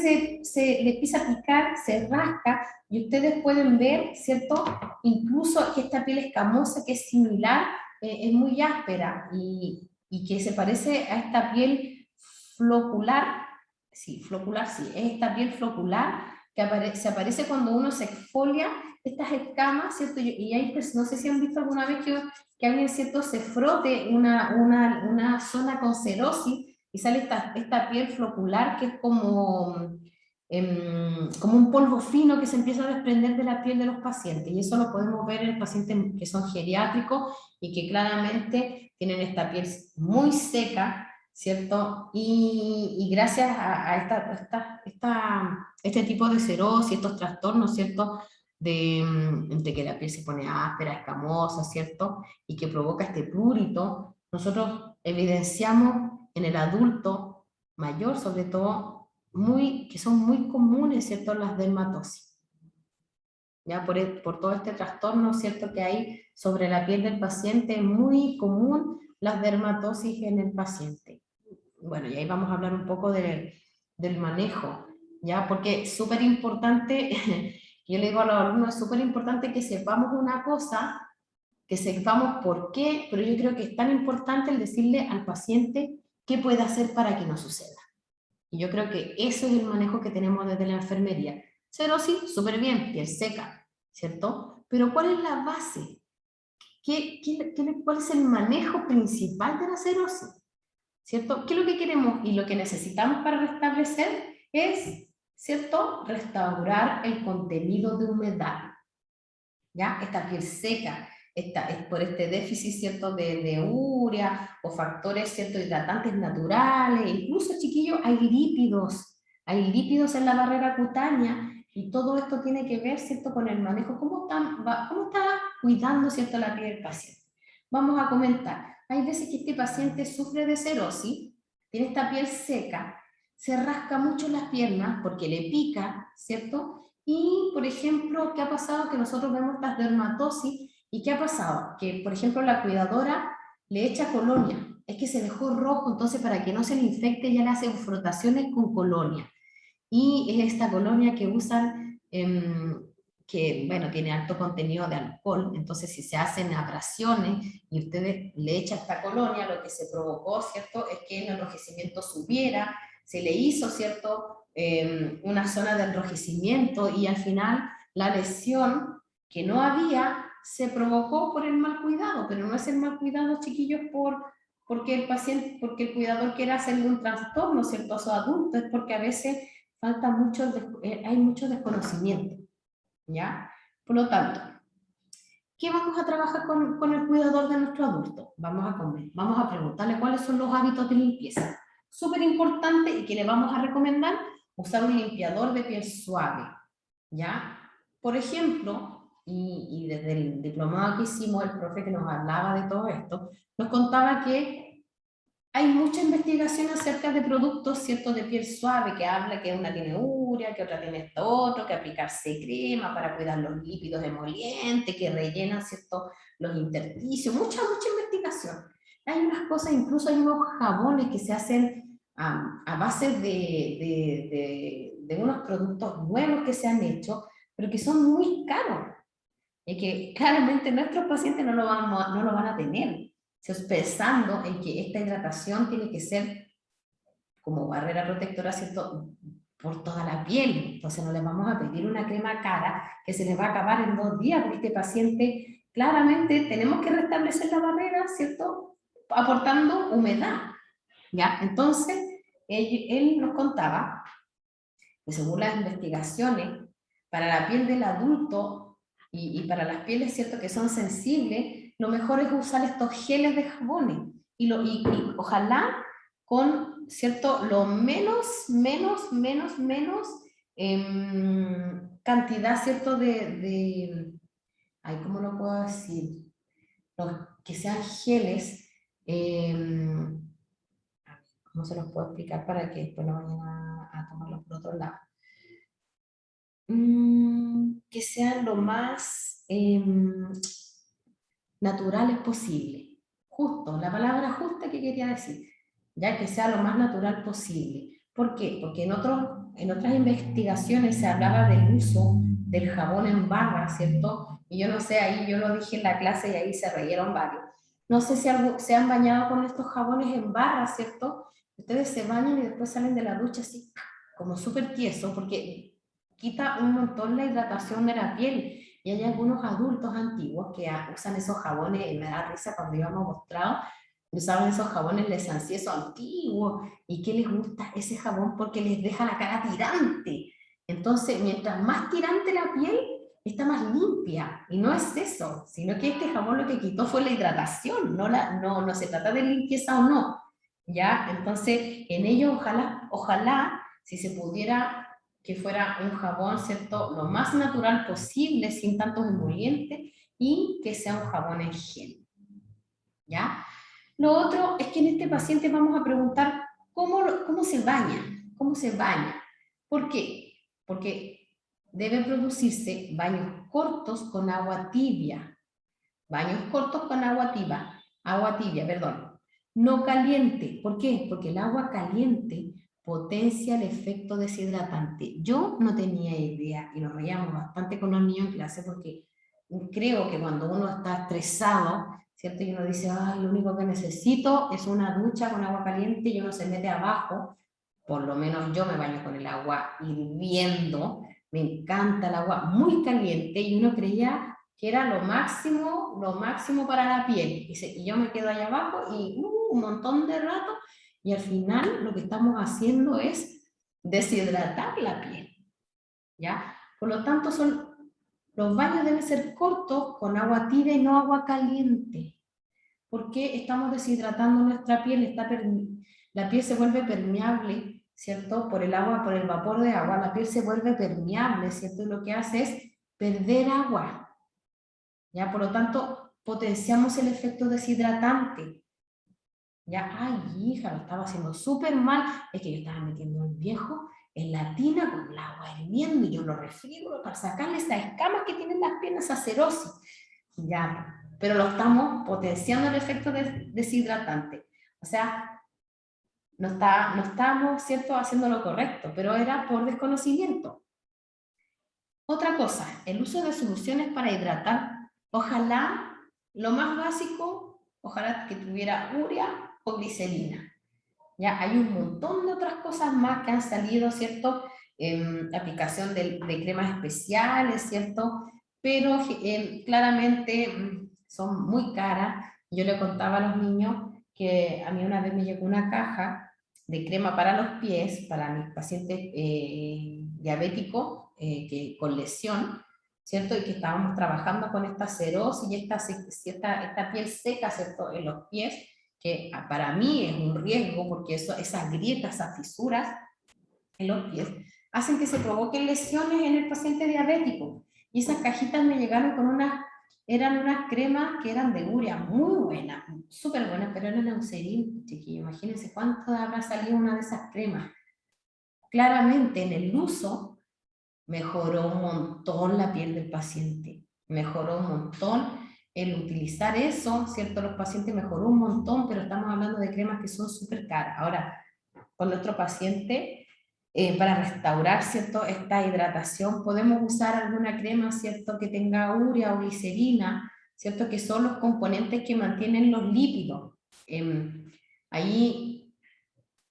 le empieza a picar, se rasca, y ustedes pueden ver, ¿cierto? Incluso que esta piel escamosa, que es similar, es muy áspera, y que se parece a esta piel flocular, sí, es esta piel flocular, que se aparece cuando uno se exfolia estas escamas, ¿cierto? Y hay, pues, no sé si han visto alguna vez que alguien, ¿cierto?, se frote una zona con cerosis, y sale esta piel flocular que es como un polvo fino que se empieza a desprender de la piel de los pacientes, y eso lo podemos ver en pacientes que son geriátricos y que claramente tienen esta piel muy seca, ¿cierto? Y gracias a este tipo de cerosis, estos trastornos, ¿cierto?, de que la piel se pone áspera, escamosa, ¿cierto?, y que provoca este prurito, nosotros evidenciamos en el adulto mayor, sobre todo, que son muy comunes, ¿cierto?, las dermatosis. Ya por todo este trastorno, ¿cierto?, que hay sobre la piel del paciente, es muy común las dermatosis en el paciente. Bueno, y ahí vamos a hablar un poco del manejo, ¿ya? Porque es súper importante, yo le digo a los alumnos, es súper importante que sepamos una cosa, que sepamos por qué, pero yo creo que es tan importante el decirle al paciente qué puede hacer para que no suceda. Y yo creo que eso es el manejo que tenemos desde la enfermería. Cerosis, súper bien, piel seca, ¿cierto? Pero ¿cuál es la base? ¿Cuál es el manejo principal de la cerosis? ¿Cierto? ¿Qué es lo que queremos y lo que necesitamos para restablecer? Es, ¿cierto?, restaurar el contenido de humedad. ¿Ya? Esta piel seca, es por este déficit, ¿cierto?, de urea o factores, ¿cierto?, hidratantes naturales. Incluso, chiquillos, hay lípidos en la barrera cutánea, y todo esto tiene que ver, ¿cierto?, con el manejo, cómo está cuidando, ¿cierto?, la piel del paciente. Vamos a comentar, hay veces que este paciente sufre de cerosis, tiene esta piel seca, se rasca mucho las piernas porque le pica, ¿cierto?, y, por ejemplo, ¿qué ha pasado? Que nosotros vemos estas dermatosis, ¿y qué ha pasado? Que, por ejemplo, la cuidadora le echa colonia, es que se dejó rojo, entonces para que no se le infecte ya le hacen frotaciones con colonia, y es esta colonia que usan, que, bueno, tiene alto contenido de alcohol, entonces si se hacen abrasiones y ustedes le echan esta colonia, lo que se provocó, ¿cierto?, es que el enrojecimiento subiera, se le hizo, ¿cierto?, una zona de enrojecimiento, y al final la lesión que no había se provocó por el mal cuidado, pero no es el mal cuidado, chiquillos, porque el paciente, porque el cuidador quiera hacerle un trastorno, ¿cierto?, a su adulto, es porque a veces hay mucho desconocimiento, ¿ya? Por lo tanto, ¿qué vamos a trabajar con el cuidador de nuestro adulto? Vamos a preguntarle cuáles son los hábitos de limpieza. Súper importante, y que le vamos a recomendar usar un limpiador de piel suave, ¿ya? Por ejemplo, y desde el diplomado que hicimos, el profe que nos hablaba de todo esto, nos contaba que hay mucha investigación acerca de productos, ¿cierto?, de piel suave, que habla que una tiene urea, que otra tiene esto otro, que aplicarse crema para cuidar los lípidos emolientes, que rellenan, ¿cierto?, los intersticios, mucha investigación. Hay unas cosas, incluso hay unos jabones que se hacen a base de unos productos nuevos que se han hecho, pero que son muy caros, y que claramente nuestros pacientes no lo van a tener, pensando en que esta hidratación tiene que ser como barrera protectora, ¿cierto?, por toda la piel. Entonces no le vamos a pedir una crema cara que se le va a acabar en 2 días, porque este paciente claramente tenemos que restablecer la barrera, ¿cierto?, aportando humedad, ¿ya? Entonces él nos contaba que según las investigaciones, para la piel del adulto y para las pieles, ¿cierto?, que son sensibles, lo mejor es usar estos geles de jabones, y ojalá con, ¿cierto?, lo menos cantidad, ¿cierto?, ay, ¿cómo lo puedo decir? Que sean geles, ¿cómo se los puedo explicar para que después no vayan a tomarlos por otro lado? Que sean lo más naturales posible. Justo, la palabra justa que quería decir, ya que sea lo más natural posible. ¿Por qué? Porque en otras investigaciones se hablaba del uso del jabón en barra, ¿cierto? Y yo no sé, ahí yo lo dije en la clase y ahí se reyeron varios. No sé si se han bañado con estos jabones en barra, ¿cierto? Ustedes se bañan y después salen de la ducha así, como súper tieso, porque quita un montón la hidratación de la piel. Y hay algunos adultos antiguos que usan esos jabones, y me da risa cuando íbamos mostrados, usaban esos jabones lesanciesos antiguos, y que les gusta ese jabón porque les deja la cara tirante. Entonces, mientras más tirante la piel, está más limpia, y no es eso, sino que este jabón lo que quitó fue la hidratación, no se trata de limpieza o no, ¿ya? Entonces, en ello, ojalá, si se pudiera que fuera un jabón, ¿cierto?, lo más natural posible, sin tantos emolientes, y que sea un jabón en gel, ¿ya? Lo otro es que en este paciente vamos a preguntar cómo se baña, cómo se baña. ¿Por qué? Porque deben producirse baños cortos con agua tibia, agua tibia, perdón, no caliente. ¿Por qué? Porque el agua caliente potencia el efecto deshidratante. Yo no tenía idea, y nos reíamos bastante con los niños en clase, porque creo que cuando uno está estresado, ¿cierto?, y uno dice, ay, lo único que necesito es una ducha con agua caliente, y uno se mete abajo. Por lo menos yo me baño con el agua hirviendo, me encanta el agua muy caliente, y uno creía que era lo máximo para la piel, y yo me quedo allá abajo y un montón de rato, y al final lo que estamos haciendo es deshidratar la piel, ¿ya? Por lo tanto, los baños deben ser cortos, con agua tibia y no agua caliente, porque estamos deshidratando nuestra piel. La piel se vuelve permeable, ¿cierto? Por el agua, por el vapor de agua, la piel se vuelve permeable, ¿cierto? Y lo que hace es perder agua, ¿ya? Por lo tanto, potenciamos el efecto deshidratante. Ya, ay, hija, lo estaba haciendo súper mal, es que yo estaba metiendo el viejo en la tina con el agua hirviendo, y yo lo refriego para sacarle esas escamas que tienen las piernas, acerosis. Ya, pero lo estamos potenciando el efecto deshidratante. O sea, no estamos, ¿cierto?, haciendo lo correcto, pero era por desconocimiento. Otra cosa, el uso de soluciones para hidratar. Ojalá, lo más básico, ojalá que tuviera urea o glicerina. Ya hay un montón de otras cosas más que han salido, ¿cierto? Aplicación de cremas especiales, ¿cierto? Pero claramente son muy caras. Yo le contaba a los niños que a mí una vez me llegó una caja de crema para los pies, para mis pacientes diabéticos con lesión, ¿cierto? Y que estábamos trabajando con esta cerosis y esta piel seca, ¿cierto?, en los pies, que para mí es un riesgo, porque esas grietas, esas fisuras en los pies, hacen que se provoquen lesiones en el paciente diabético. Y esas cajitas me llegaron eran unas cremas que eran de urea, muy buenas, súper buenas, pero eran Eucerin, chiquillos. Imagínense cuánto habrá salido una de esas cremas. Claramente en el uso mejoró un montón la piel del paciente, mejoró un montón el utilizar eso, ¿cierto? Los pacientes mejoró un montón, pero estamos hablando de cremas que son súper caras. Ahora, con nuestro paciente, para restaurar, ¿cierto?, esta hidratación. Podemos usar alguna crema, ¿cierto?, que tenga urea o glicerina, ¿cierto?, que son los componentes que mantienen los lípidos. Ahí,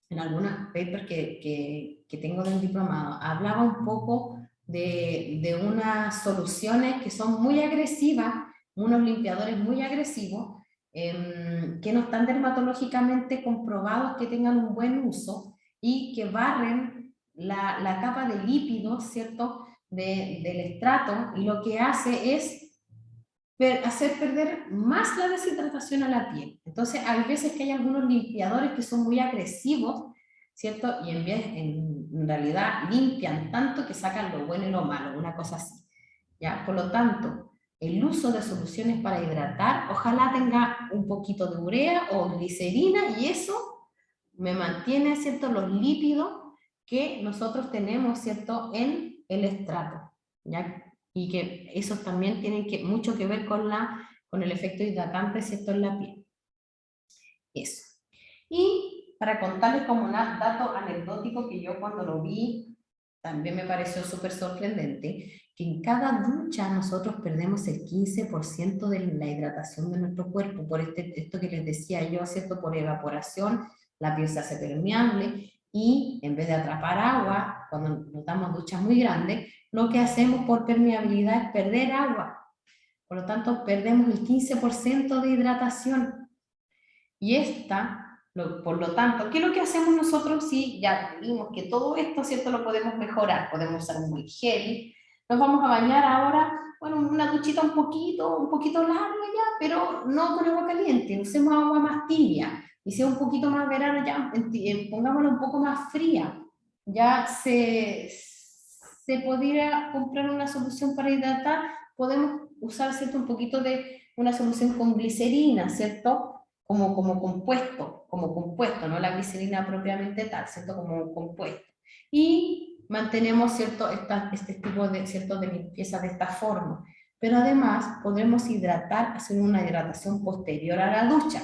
en algunos papers que tengo del diplomado, hablaba un poco de unas soluciones que son muy agresivas, unos limpiadores muy agresivos, que no están dermatológicamente comprobados que tengan un buen uso y que barren la capa de lípidos, ¿cierto?, del estrato, y lo que hace es hacer perder más la deshidratación a la piel. Entonces, hay veces que hay algunos limpiadores que son muy agresivos, ¿cierto? Y en realidad limpian tanto que sacan lo bueno y lo malo, una cosa así, ¿ya? Por lo tanto, el uso de soluciones para hidratar, ojalá tenga un poquito de urea o glicerina, y eso me mantiene, ¿cierto?, los lípidos que nosotros tenemos, ¿cierto?, en el estrato, ¿ya? Y que esos también tienen mucho que ver con el efecto hidratante, ¿cierto?, en la piel. Eso. Y para contarles como un dato anecdótico que yo cuando lo vi, también me pareció súper sorprendente, que en cada ducha nosotros perdemos el 15% de la hidratación de nuestro cuerpo, por esto que les decía yo, ¿cierto?, por evaporación, la piel se hace permeable, y en vez de atrapar agua, cuando nos damos duchas muy grandes, lo que hacemos por permeabilidad es perder agua. Por lo tanto, perdemos el 15% de hidratación. Y por lo tanto, ¿qué es lo que hacemos nosotros si ya vimos que todo esto, ¿cierto?, lo podemos mejorar? Podemos usar un buen gel. Nos vamos a bañar ahora, bueno, una duchita un poquito larga ya, pero no con agua caliente, usemos agua más tibia. Y si es un poquito más verano, ya pongámosla un poco más fría. Ya se podría comprar una solución para hidratar. Podemos usar, ¿cierto?, un poquito de una solución con glicerina, ¿cierto?, como compuesto, no la glicerina propiamente tal, ¿cierto?, como compuesto. Y mantenemos, ¿cierto?, este tipo de, ¿cierto?, de limpieza de esta forma. Pero además podremos hidratar, hacer una hidratación posterior a la ducha,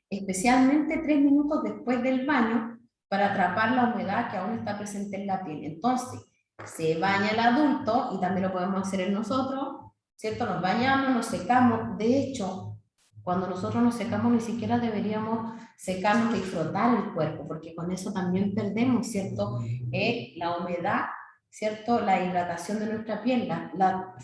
especialmente 3 minutos después del baño, para atrapar la humedad que aún está presente en la piel. Entonces, se baña el adulto, y también lo podemos hacer en nosotros, ¿cierto? Nos bañamos, nos secamos. De hecho, cuando nosotros nos secamos, ni siquiera deberíamos secarnos y frotar el cuerpo, porque con eso también perdemos, ¿cierto?, la humedad, ¿cierto?, la hidratación de nuestra piel.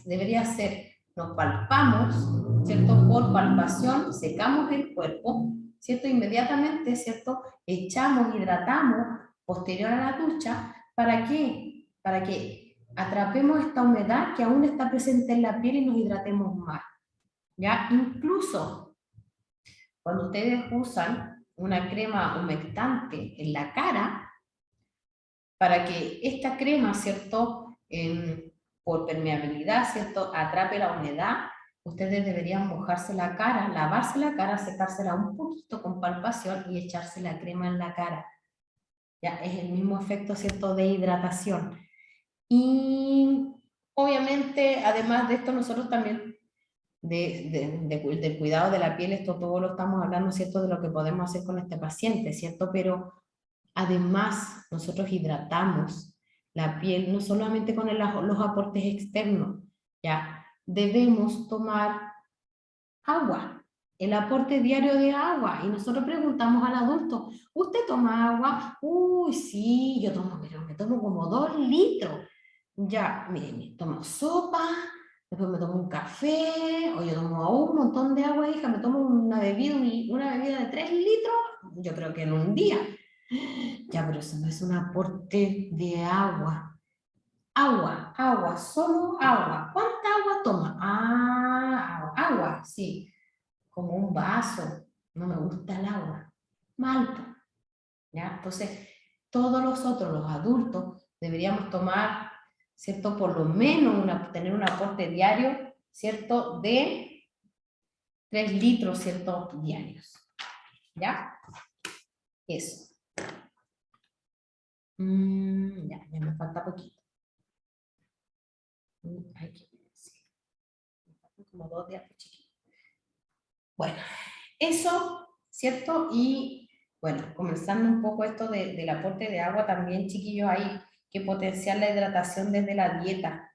Debería ser, nos palpamos, ¿cierto?, por palpación, secamos el cuerpo, ¿cierto?, inmediatamente, ¿cierto?, echamos, hidratamos, posterior a la ducha. ¿Para qué? Para que atrapemos esta humedad que aún está presente en la piel y nos hidratemos más, ¿ya? Incluso cuando ustedes usan una crema humectante en la cara, para que esta crema, ¿cierto?, por permeabilidad, ¿cierto?, atrape la humedad, ustedes deberían mojarse la cara, lavarse la cara, secársela un poquito con palpación y echarse la crema en la cara. Ya es el mismo efecto, ¿cierto?, de hidratación. Y obviamente, además de esto, nosotros también, del cuidado de la piel, esto todo lo estamos hablando, ¿cierto?, de lo que podemos hacer con este paciente, ¿cierto? Pero además, nosotros hidratamos la piel no solamente con los aportes externos, ¿ya? Debemos tomar agua, el aporte diario de agua. Y nosotros preguntamos al adulto, ¿usted toma agua? Uy, sí, yo tomo, pero me tomo como 2 litros. Ya, miren, me tomo sopa, después me tomo un café, o yo tomo un montón de agua, hija, me tomo una bebida de 3 litros, yo creo que en un día. Ya, pero eso no es un aporte de agua. Agua, solo agua. ¿Cuánta agua toma? Ah, agua, sí, como un vaso. No me gusta el agua. Malta, ¿ya? Entonces, todos nosotros, los adultos, deberíamos tomar, ¿cierto?, por lo menos tener un aporte diario, ¿cierto?, de 3 litros, ¿cierto?, diarios. ¿Ya? Eso. Ya me falta poquito. Hay que decir. Me faltan como 2 días chiquitos. Bueno, eso, ¿cierto? Y Bueno, comenzando un poco esto del aporte de agua, también, chiquillos, hay que potenciar la hidratación desde la dieta.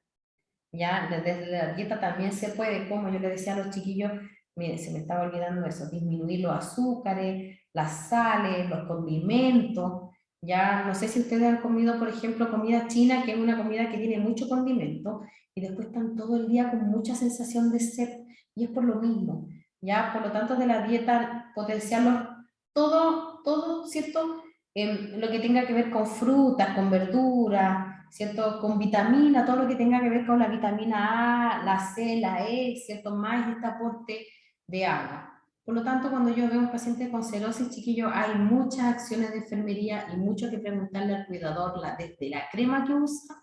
Ya, desde la dieta también se puede, como yo le decía a los chiquillos, miren, se me estaba olvidando eso, disminuir los azúcares, las sales, los condimentos. Ya, no sé si ustedes han comido, por ejemplo, comida china, que es una comida que tiene mucho condimento, y después están todo el día con mucha sensación de sed, y es por lo mismo. Ya, por lo tanto, de la dieta, potenciarlos todo, ¿cierto? Lo que tenga que ver con frutas, con verduras, ¿cierto? Con vitamina, todo lo que tenga que ver con la vitamina A, la C, la E, ¿cierto? Más este aporte de agua. Por lo tanto, cuando yo veo un paciente con cirrosis, chiquillo, hay muchas acciones de enfermería y mucho que preguntarle al cuidador, desde la crema que usa,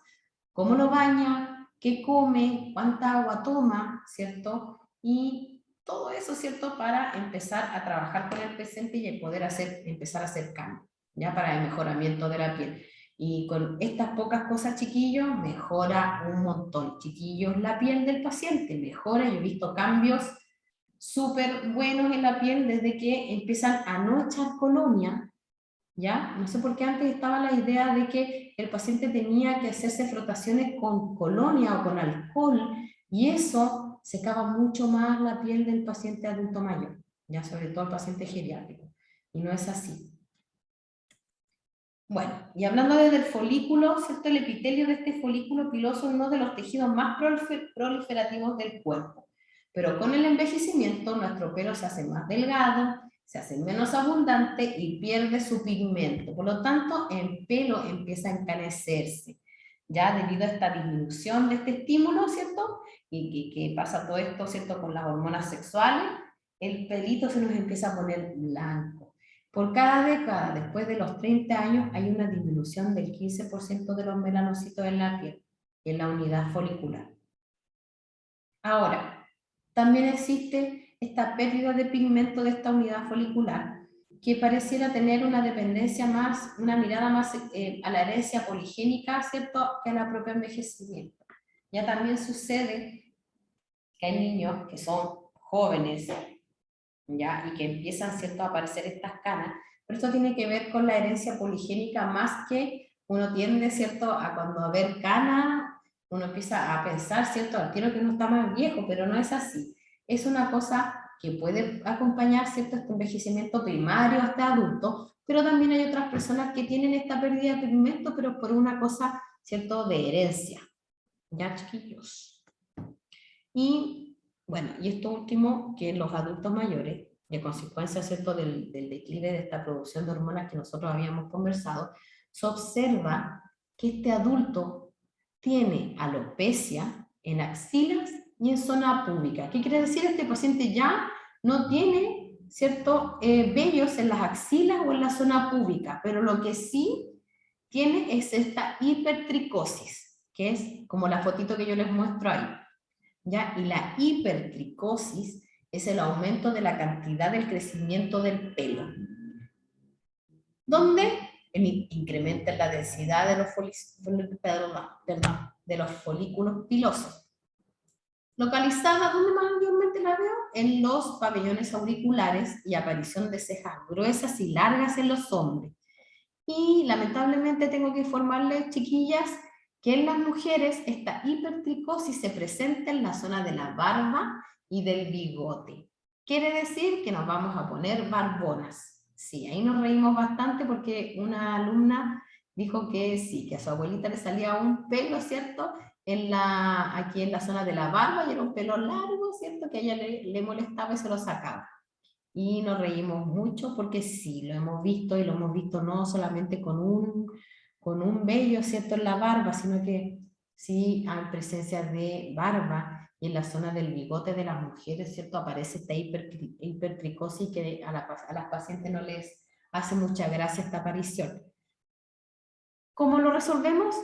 cómo lo baña, qué come, cuánta agua toma, ¿cierto? Y todo eso, ¿cierto? Para empezar a trabajar con el paciente y poder empezar a hacer cambios, ¿ya? Para el mejoramiento de la piel. Y con estas pocas cosas, chiquillos, mejora un montón. Chiquillos, la piel del paciente mejora. Yo he visto cambios súper buenos en la piel desde que empiezan a no echar colonia, ¿ya? No sé por qué antes estaba la idea de que el paciente tenía que hacerse frotaciones con colonia o con alcohol, y eso secaba mucho más la piel del paciente adulto mayor, ya sobre todo el paciente geriátrico. Y no es así. Bueno, y hablando desde el folículo, ¿cierto? El epitelio de este folículo piloso es uno de los tejidos más proliferativos del cuerpo. Pero con el envejecimiento, nuestro pelo se hace más delgado, se hace menos abundante y pierde su pigmento. Por lo tanto, el pelo empieza a encanecerse, ya debido a esta disminución de este estímulo, ¿cierto? Y que pasa todo esto, ¿cierto? Con las hormonas sexuales, el pelito se nos empieza a poner blanco. Por cada década, después de los 30 años, hay una disminución del 15% de los melanocitos en la piel, en la unidad folicular. Ahora, también existe esta pérdida de pigmento de esta unidad folicular, que pareciera tener una dependencia más, una mirada más a la herencia poligénica, ¿cierto?, que a la propia envejecimiento. Ya también sucede que hay niños que son jóvenes, ¿ya? Y que empiezan, ¿cierto?, a aparecer estas canas, pero esto tiene que ver con la herencia poligénica más que uno tiende, ¿cierto?, a cuando a ver canas, uno empieza a pensar, ¿cierto?, al tiro que uno está más viejo, pero no es así. Es una cosa que puede acompañar, ¿cierto?, este envejecimiento primario hasta adulto, pero también hay otras personas que tienen esta pérdida de pigmento, pero por una cosa, ¿cierto?, de herencia. ¿Ya, chiquillos? Y bueno, y esto último, que en los adultos mayores, de consecuencia, ¿cierto?, del declive de esta producción de hormonas que nosotros habíamos conversado, se observa que este adulto tiene alopecia en axilas y en zona púbica. ¿Qué quiere decir? Este paciente ya no tiene, ¿cierto?, vellos en las axilas o en la zona púbica, pero lo que sí tiene es esta hipertricosis, que es como la fotito que yo les muestro ahí. ¿Ya? Y la hipertricosis es el aumento de la cantidad del crecimiento del pelo, donde incrementa la densidad de los folículos pilosos. Localizada, ¿dónde más mayormente la veo? En los pabellones auriculares y aparición de cejas gruesas y largas en los hombres. Y lamentablemente tengo que informarles, chiquillas, que en las mujeres esta hipertricosis se presenta en la zona de la barba y del bigote. Quiere decir que nos vamos a poner barbonas. Sí, ahí nos reímos bastante porque una alumna dijo que sí, que a su abuelita le salía un pelo, ¿cierto?, aquí en la zona de la barba, y era un pelo largo, ¿cierto?, que a ella le molestaba y se lo sacaba. Y nos reímos mucho porque sí, lo hemos visto, y lo hemos visto no solamente con un vello, ¿cierto?, en la barba, sino que sí hay presencia de barba, y en la zona del bigote de las mujeres, ¿cierto?, aparece esta hipertricosis que a las pacientes no les hace mucha gracia esta aparición. ¿Cómo lo resolvemos?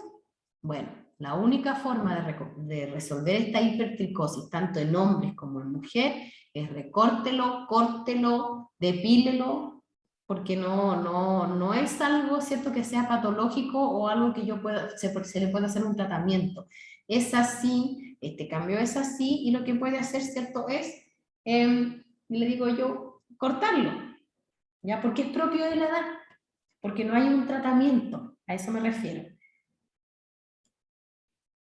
Bueno, la única forma de resolver esta hipertricosis, tanto en hombres como en mujeres, es recórtelo, córtelo, depílelo, porque no es algo, ¿cierto?, que sea patológico o algo que se le pueda hacer un tratamiento. Es así, este cambio es así, y lo que puede hacer, ¿cierto?, es, le digo yo, cortarlo. ¿ya? Porque es propio de la edad, porque no hay un tratamiento, a eso me refiero.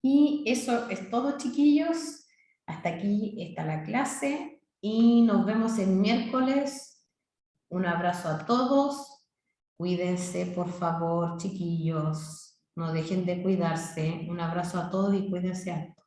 Y eso es todo, chiquillos. Hasta aquí está la clase y nos vemos el miércoles. Un abrazo a todos. Cuídense, por favor, chiquillos. No dejen de cuidarse. Un abrazo a todos y cuídense harto.